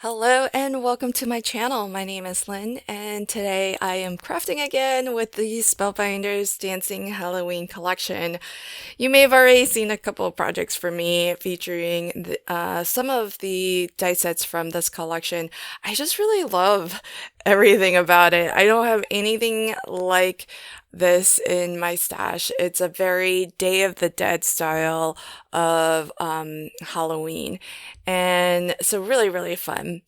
Hello and welcome to my channel. My name is Lynn and today I am crafting again with the Spellbinders Dancing Halloween collection. You may have already seen a couple of projects for me featuring some of the die sets from this collection. I just really love everything about it. I don't have anything like this in my stash. It's a very Day of the Dead style of Halloween. And so really fun.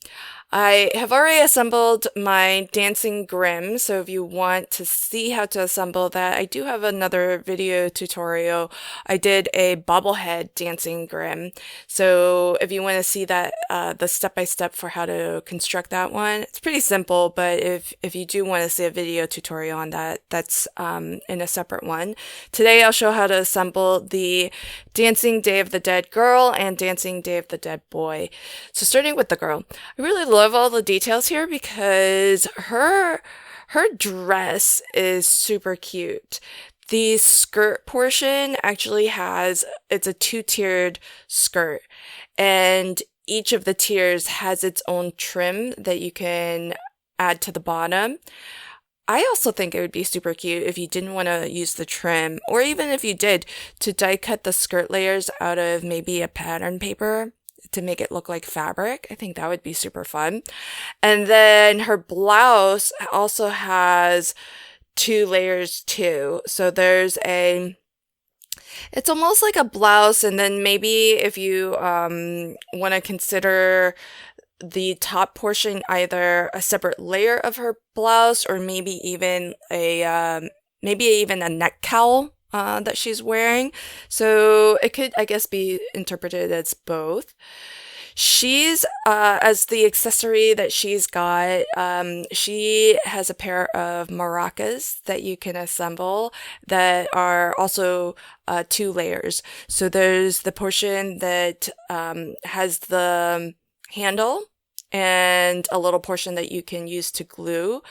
I have already assembled my dancing grim, so if you want to see how to assemble that, I do have another video tutorial. I did a bobblehead dancing grim, so if you want to see that, the step-by-step for how to construct that one, it's pretty simple, but if you do want to see a video tutorial on that, that's in a separate one. Today I'll show how to assemble the Dancing Day of the Dead girl and Dancing Day of the Dead boy. So starting with the girl, I really love all the details here because her dress is super cute. The skirt portion actually it's a two-tiered skirt, and each of the tiers has its own trim that you can add to the bottom. I also think it would be super cute if you didn't want to use the trim, or even if you did, to die cut the skirt layers out of maybe a pattern paper to make it look like fabric. I think that would be super fun. And then her blouse also has two layers too. So it's almost like a blouse, and then maybe if you want to consider the top portion either a separate layer of her blouse or maybe even a neck cowl that she's wearing. So it could, I guess, be interpreted as both. She's, as the accessory that she's got, she has a pair of maracas that you can assemble that are also two layers. So there's the portion that has the handle and a little portion that you can use to glue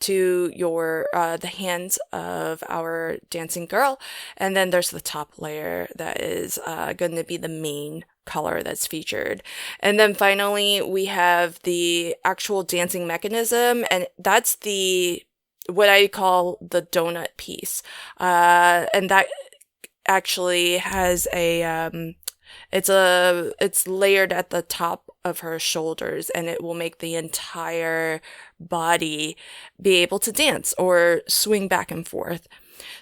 to the hands of our dancing girl, and then there's the top layer that is going to be the main color that's featured. And then finally we have the actual dancing mechanism, and that's what I call the donut piece, and that actually has it's layered at the top of her shoulders, and it will make the entire body be able to dance or swing back and forth.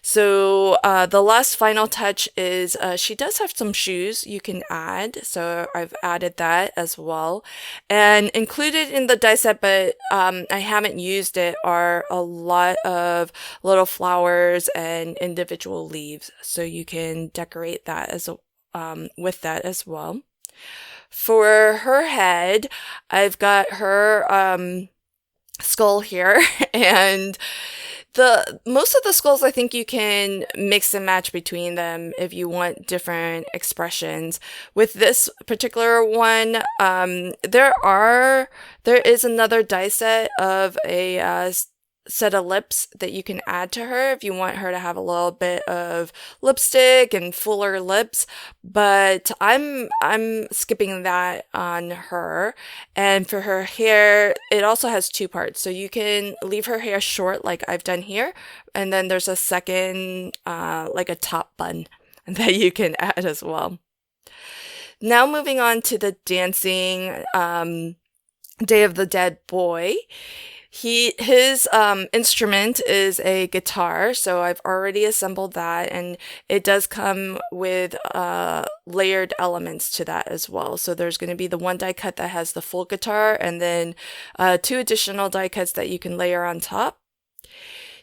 So the last final touch is she does have some shoes you can add, so I've added that as well. And included in the die set, but I haven't used it, are a lot of little flowers and individual leaves, so you can decorate that with that as well. For her head, I've got her skull here, and most of the skulls, I think you can mix and match between them if you want different expressions. With this particular one, there is another die set of a set of lips that you can add to her if you want her to have a little bit of lipstick and fuller lips, but I'm skipping that on her. And for her hair, it also has two parts, so you can leave her hair short like I've done here, and then there's a second like a top bun that you can add as well. Now moving on to the dancing Day of the Dead boy. His instrument is a guitar, so I've already assembled that, and it does come with layered elements to that as well. So there's going to be the one die cut that has the full guitar, and then two additional die cuts that you can layer on top.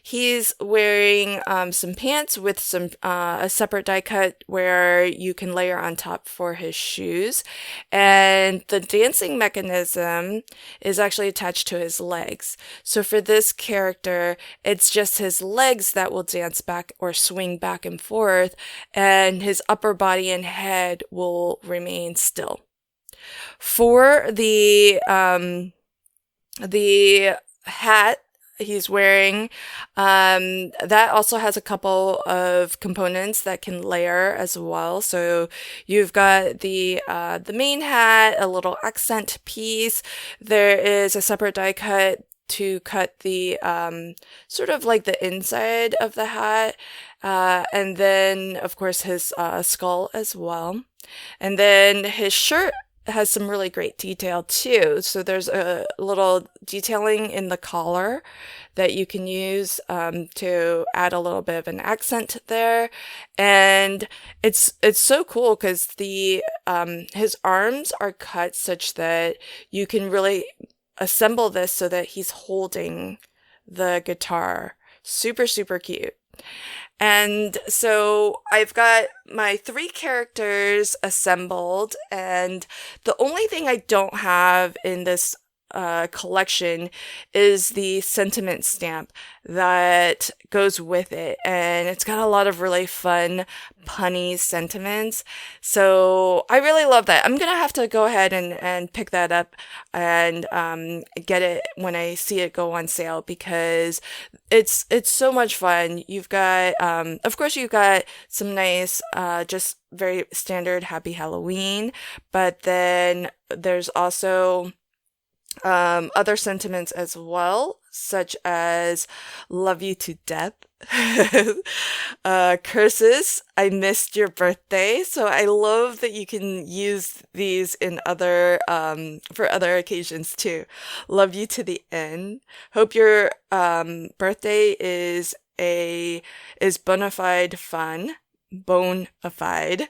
He's wearing some pants with a separate die cut where you can layer on top for his shoes. And the dancing mechanism is actually attached to his legs. So for this character, it's just his legs that will dance back or swing back and forth, and his upper body and head will remain still. For the hat, he's wearing. That also has a couple of components that can layer as well. So you've got the main hat, a little accent piece. There is a separate die cut to cut the sort of like the inside of the hat, and then of course his skull as well. And then his shirt has some really great detail too. So there's a little detailing in the collar that you can use to add a little bit of an accent there. And it's so cool because the his arms are cut such that you can really assemble this so that he's holding the guitar. Super, super cute. And so I've got my 3 characters assembled, and the only thing I don't have in this collection is the sentiment stamp that goes with it. And it's got a lot of really fun, punny sentiments. So I really love that. I'm going to have to go ahead and pick that up and get it when I see it go on sale because it's so much fun. You've got, of course, you've got some nice, just very standard Happy Halloween, but then there's also other sentiments as well, such as love you to death, curses, I missed your birthday. So I love that you can use these in other, for other occasions too. Love you to the end. Hope your, birthday is bona fide fun. Bona fide.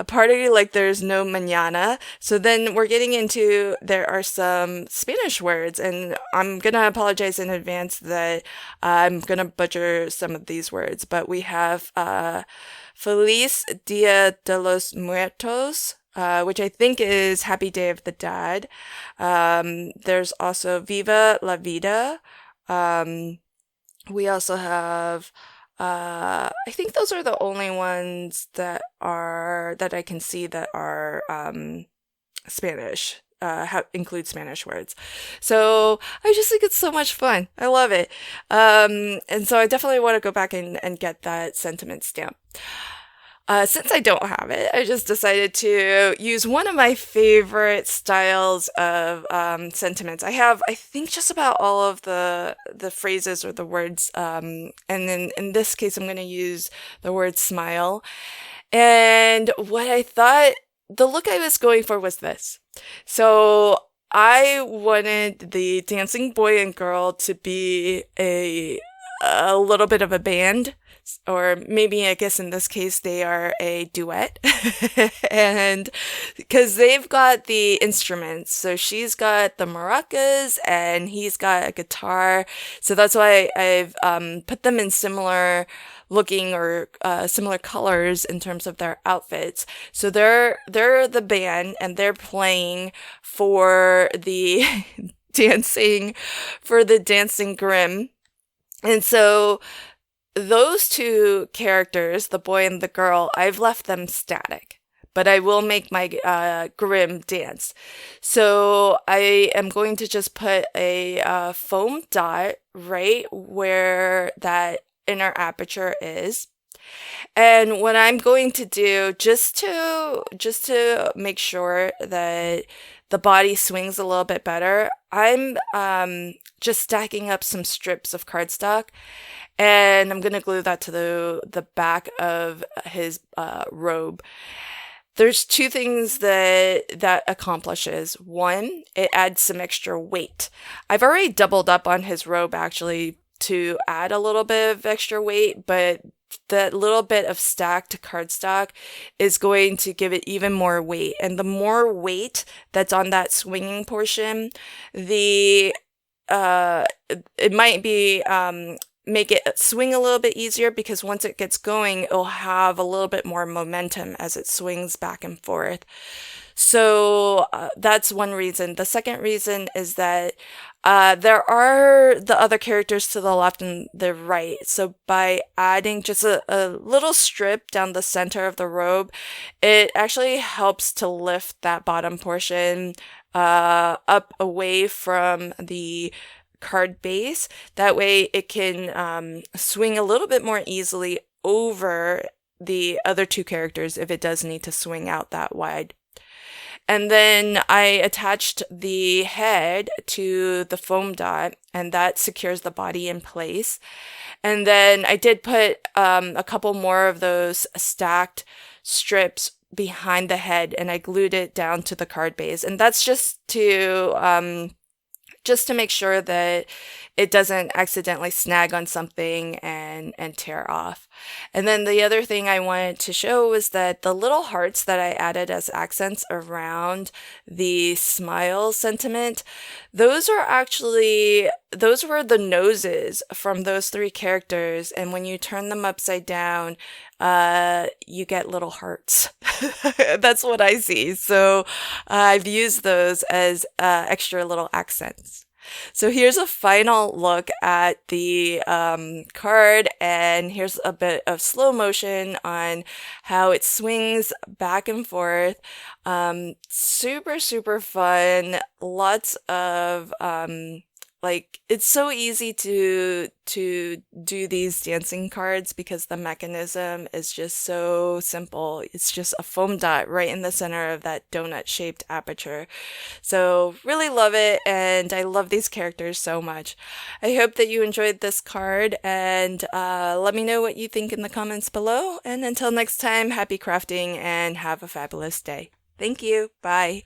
A party like there's no mañana. So then we're getting into, there are some Spanish words, and I'm gonna apologize in advance that I'm gonna butcher some of these words, but we have Feliz Dia de los Muertos, which I think is Happy Day of the Dead. There's also Viva la Vida. We also have I think those are the only ones that I can see that are Spanish, include Spanish words. So I just think it's so much fun. I love it. And so I definitely want to go back and get that sentiment stamp. Since I don't have it, I just decided to use one of my favorite styles of sentiments. I have, I think, just about all of the phrases or the words, and then in this case, I'm going to use the word smile. And what I thought, the look I was going for was this. So I wanted the dancing boy and girl to be a little bit of a band. Or maybe, I guess in this case, they are a duet. And because they've got the instruments. So she's got the maracas and he's got a guitar. So that's why I've put them in similar looking or similar colors in terms of their outfits. So they're the band and they're playing for the dancing Grimm. And so those 2 characters, the boy and the girl, I've left them static, but I will make my Grimm dance. So I am going to just put a foam dot right where that inner aperture is. And what I'm going to do, just to make sure that the body swings a little bit better, I'm just stacking up some strips of cardstock. And I'm going to glue that to the back of his robe. There's 2 things that accomplishes. One, it adds some extra weight. I've already doubled up on his robe actually to add a little bit of extra weight, but that little bit of stacked cardstock is going to give it even more weight. And the more weight that's on that swinging portion, it might be make it swing a little bit easier because once it gets going, it'll have a little bit more momentum as it swings back and forth. So that's one reason. The second reason is that there are the other characters to the left and the right. So by adding just a little strip down the center of the robe, it actually helps to lift that bottom portion up away from the card base. That way it can swing a little bit more easily over the other two characters if it does need to swing out that wide. And then I attached the head to the foam dot, and that secures the body in place. And then I did put a couple more of those stacked strips behind the head, and I glued it down to the card base. And that's just to make sure that it doesn't accidentally snag on something and tear off. And then the other thing I wanted to show was that the little hearts that I added as accents around the smile sentiment, those were the noses from those three characters. And when you turn them upside down, you get little hearts. That's what I see. So I've used those as extra little accents. So here's a final look at the card, and here's a bit of slow motion on how it swings back and forth. Super, super fun. Lots of it's so easy to do these dancing cards because the mechanism is just so simple. It's just a foam dot right in the center of that donut-shaped aperture. So really love it, and I love these characters so much. I hope that you enjoyed this card, and let me know what you think in the comments below. And until next time, happy crafting and have a fabulous day. Thank you. Bye.